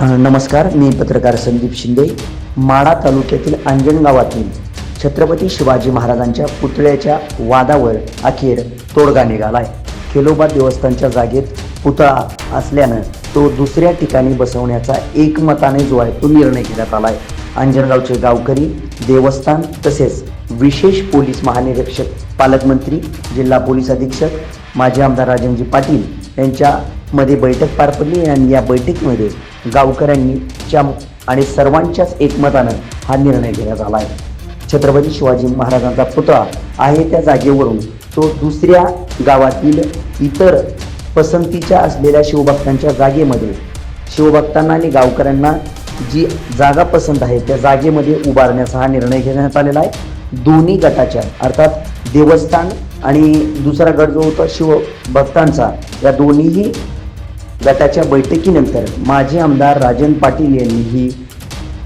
नमस्कार, मी पत्रकार संदीप शिंदे. माढा तालुक्यातील अंजण गावातील छत्रपती शिवाजी महाराजांच्या पुतळ्याच्या वादावर अखेर तोडगा निघालाय. खेलोबा देवस्थानच्या जागेत पुतळा असल्यानं तो दुसऱ्या ठिकाणी बसवण्याचा एकमताने जो आहे तो निर्णय घेण्यात आलाय. अंजणगावचे गावकरी, देवस्थान तसेच विशेष पोलीस महानिरीक्षक, पालकमंत्री, जिल्हा पोलीस अधीक्षक, माजी आमदार राजनजी पाटील यांच्यामध्ये बैठक पार पडली आणि या बैठकीमध्ये गावकऱ्यांनी आणि सर्वांच्याच एकमतानं हा निर्णय घेण्यात आला आहे. छत्रपती शिवाजी महाराजांचा पुतळा आहे त्या जागेवरून तो दुसऱ्या गावातील इतर पसंतीच्या असलेल्या शिवभक्तांच्या जागेमध्ये शिवभक्तांना आणि गावकऱ्यांना जी जागा पसंत आहे त्या जागेमध्ये उभारण्याचा हा निर्णय घेण्यात आलेला आहे. दोन्ही गटाच्या अर्थात देवस्थान आणि दुसरा गट जो होता शिवभक्तांचा, या दोन्हीही गटाच्या बैठकीनंतर माजी आमदार राजन पाटील यांनी ही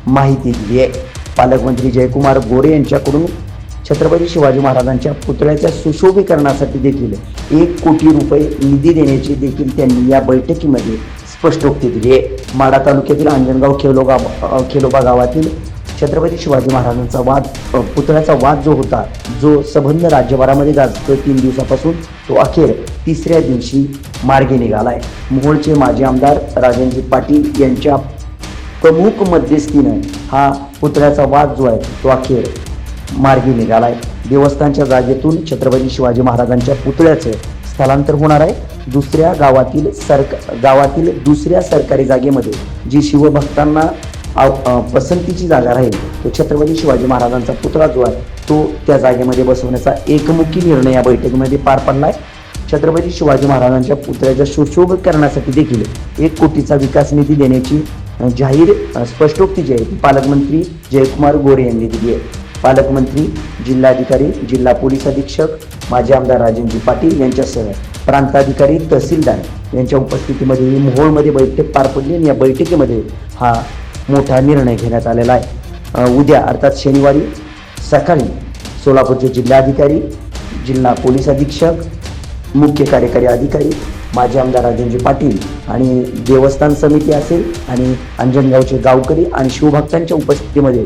माहिती दिली आहे. पालकमंत्री जयकुमार गोरे यांच्याकडून छत्रपती शिवाजी महाराजांच्या पुतळ्याच्या सुशोभीकरणासाठी देखील 1 कोटी रुपये निधी देण्याची देखील त्यांनी या बैठकीमध्ये स्पष्टोक्ती दिली आहे. माढा तालुक्यातील अंजणगाव खेलोबा गावातील छत्रपती शिवाजी महाराजांचा पुतळ्याचा वाद जो होता, जो सबंध राज्यभरामध्ये गाजतोय 3 दिवसापासून, तो अखेर 3ऱ्या दिवशी मार्गी निघालाय. मोहोळचे माजी आमदार राजनजी पाटील यांच्या प्रमुख मध्यस्थीनं हा पुतळ्याचा वाद जो आहे तो अखेर मार्गी निघालाय. देवस्थानच्या जागेतून छत्रपती शिवाजी महाराजांच्या पुतळ्याचं स्थलांतर होणार आहे. दुसऱ्या गावातील दुसऱ्या सरकारी जागेमध्ये जी शिवभक्तांना पसंतीची जागा राहील तो छत्रपती शिवाजी महाराजांचा पुतळा जो आहे तो त्या जागेमध्ये बसवण्याचा एकमुखी निर्णय या बैठकीमध्ये पार पडला आहे. छत्रपती शिवाजी महाराजांच्या पुतळ्याच्या सुशोभीकरणासाठी देखील 1 कोटीचा विकास निधी देण्याची जाहीर स्पष्टोक्ती जी आहे ती पालकमंत्री जयकुमार गोरे यांनी दिली आहे. पालकमंत्री, जिल्हाधिकारी, जिल्हा पोलीस अधीक्षक, माजी आमदार राजनजी पाटील यांच्यासह प्रांताधिकारी, तहसीलदार यांच्या उपस्थितीमध्ये मोहोळमध्ये बैठक पार पडली आणि या बैठकीमध्ये हा मोठा निर्णय घेण्यात आलेला आहे. उद्या अर्थात शनिवारी सकाळी सोलापूरचे जिल्हाधिकारी, जिल्हा पोलीस अधीक्षक, मुख्य कार्यकारी अधिकारी, माजी आमदार राजनजी पाटील आणि देवस्थान समिती असेल आणि अंजणगावचे गावकरी आणि शिवभक्तांच्या उपस्थितीमध्ये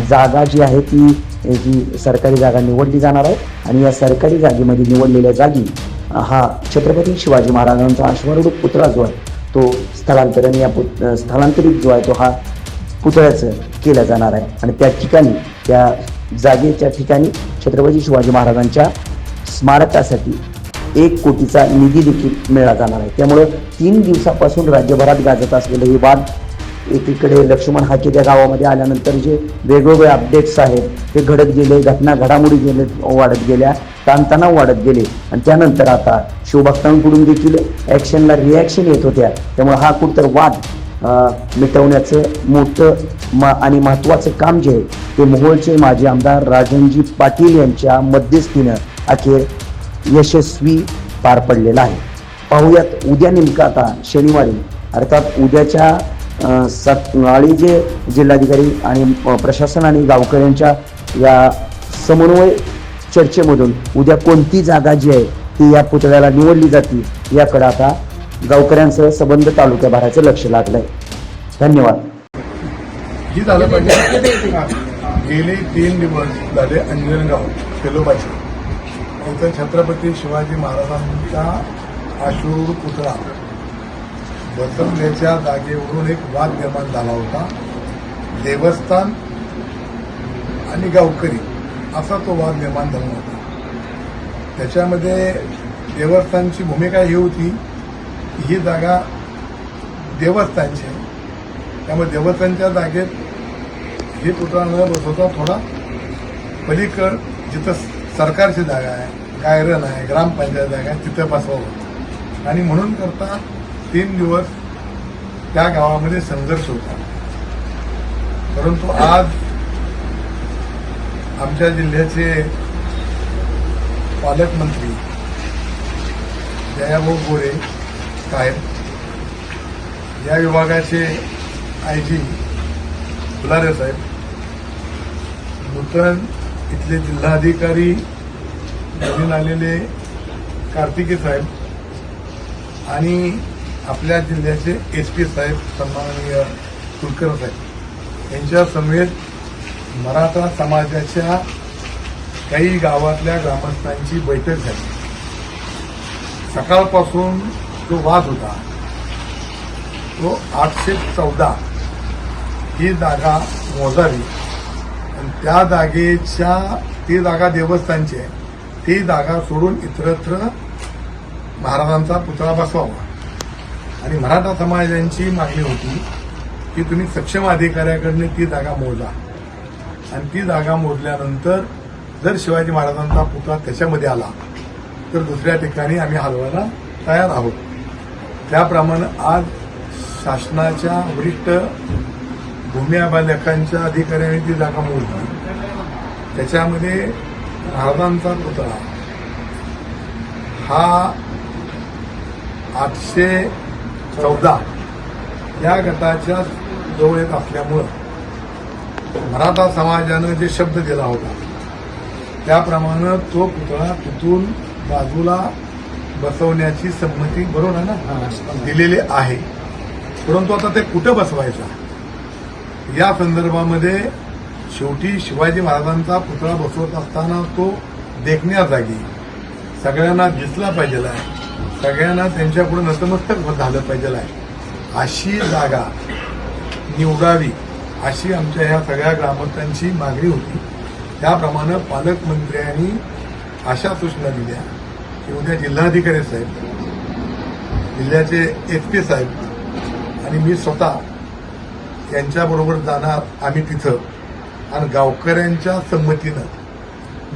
जागा जी आहे ती सरकारी जागा निवडली जाणार आहे आणि या सरकारी जागेमध्ये निवडलेल्या जागी हा छत्रपती शिवाजी महाराजांचा अश्वारूढ पुतळा जो आहे तो स्थलांतरित जो आहे तो हा पुतळ्याचं केलं जाणार आहे आणि त्या ठिकाणी त्या जागेच्या ठिकाणी छत्रपती शिवाजी महाराजांच्या स्मारकासाठी 1 कोटीचा निधी देखील मिळाला जाणार आहे. त्यामुळं 3 दिवसापासून राज्यभरात गाजत असलेले हे वाद एकीकडे लक्ष्मण हाके त्या गावामध्ये आल्यानंतर जे वेगवेगळे अपडेट्स आहेत ते घडत गेले, घडामोडी वाढत गेल्या, ताणतणाव वाढत गेले आणि त्यानंतर आता शिवभक्तांकडून देखील रिॲक्शन येत होत्या. त्यामुळे हा कुठतर वाद मिटवण्याचं मोठं आणि महत्त्वाचं काम जे आहे ते मोहोळचे माजी आमदार राजनजी पाटील यांच्या मध्यस्थीनं अखेर यशस्वी पार पडलेला आहे. पाहूयात उद्या नेमकं आता शनिवारी अर्थात उद्याच्या सकाळी जे जिल्हाधिकारी आणि प्रशासन आणि गावकऱ्यांच्या या समन्वय चर्चेमधून उद्या कोणती जागा जी आहे ती या पुतळ्याला निवडली जाते याकडे आता गावकऱ्यांसह सबंध तालुक्याभराचं लक्ष लागलंय. धन्यवाद. ही झालं पाहिजे. गेले 3 दिवस झाले अंजणगाव खेलोबाचे इथं छत्रपती शिवाजी महाराजांचा अश्वारूढ पुतळा बसवण्याच्या जागेवरून एक वाद निर्माण झाला होता. देवस्थान आणि गावकरी असा तो वाद निर्माण झाला होता. त्याच्यामध्ये देवस्थानची भूमिका ही होती की ही जागा देवस्थानची आहे, त्यामुळे देवस्थानच्या जागेत हे पुतळा न बसवता थोडा पलीकड जिथं सरकारची जागा आहे, गायरन आहे, ग्रामपंचायत जागा आहे तिथं बसवावं आणि म्हणून करता 3 दिवस त्या गावामध्ये संघर्ष होता. परंतु आज आमच्या जिल्ह्याचे पालकमंत्री जयाभाऊ गोरे साहेब, या विभागाचे IG फुलारे साहेब, नूतन इथले जिल्हाधिकारी नवीन आलेले कार्तिकी साहेब आणि आपल्या जिल्ह्याचे SP साहेब सन्माननीय कुलकर्णी साहेब यांच्या समेत मराठा समाजाच्या काही गावातल्या ग्रामस्थांची बैठक झाली. सकाळपासून जो वाद होता तो 814 ही जागा मोजावी आणि त्या जागेच्या ती जागा देवस्थानची आहे, ती जागा सोडून इतरत्र महाराजांचा पुतळा बसवावा. आणि मराठा समाजाची मागणी होती की तुम्ही सक्षम अधिकाऱ्याकडनं ती जागा मोजा आणि ती जागा मोजल्यानंतर जर शिवाजी महाराजांचा पुतळा त्याच्यामध्ये आला तर दुसऱ्या ठिकाणी आम्ही हलवायला तयार आहोत. त्याप्रमाणे आज शासनाच्या वरिष्ठ भूमी अभिलेखांच्या अधिकाऱ्यांनी ती जागा मोजली. त्याच्यामध्ये महाराजांचा पुतळा हा 814 या गटाच्या जवळ येत असल्यामुळं मराठा समाजानं जे शब्द दिला होता त्याप्रमाणे तो पुतळा तिथून बाजूला बसवण्याची संमती बरोबर आहे ना दिलेली आहे. परंतु आता ते कुठं बसवायचा या संदर्भामध्ये शेवटी शिवाजी महाराजांचा पुतळा बसवत असताना तो देखण्या जागी सगळ्यांना दिसला पाहिजे आहे, सगळ्यांना त्यांच्यापुढे नतमस्तक झालं पाहिजे आहे, अशी जागा निवडावी अशी आमच्या ह्या सगळ्या ग्रामस्थांची मागणी होती. त्याप्रमाणे पालकमंत्र्यांनी अशा सूचना दिल्या की उद्या जिल्हाधिकारी साहेब, जिल्ह्याचे SP साहेब आणि मी स्वतः यांच्याबरोबर जाणार आम्ही तिथं आणि गावकऱ्यांच्या संमतीनं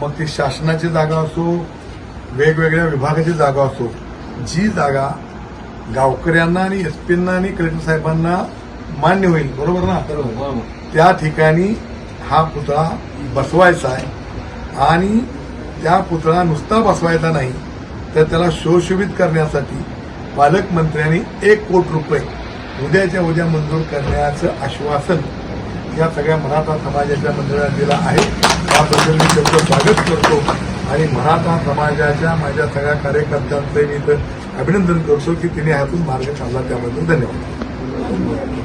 मग ती शासनाची जागा असो वेगवेगळ्या विभागाची जागा असो जी जागा गावकऱ्यांना आणि SPंना आणि कलेक्टर साहेबांना मान्य होईल बरोबर ना त्या ठिकाणी हा पुतळा बसवायचा आहे. आणि त्या पुतळा नुसता बसवायचा नाही तर त्याला सुशोभित करण्यासाठी पालकमंत्र्यांनी 1 कोटी रुपये उद्याच्या उद्या मंजूर करण्याचं आश्वासन या सगळ्या मराठा समाजाच्या मंडळाला दिलं आहे. त्याबद्दल मी त्यांचं स्वागत करतो आणि मराठा समाजाच्या माझ्या सगळ्या कार्यकर्त्यांचं मी इथं अभिनंदन करतो की तिने ह्यातून मार्ग काढला त्याबद्दल धन्यवाद.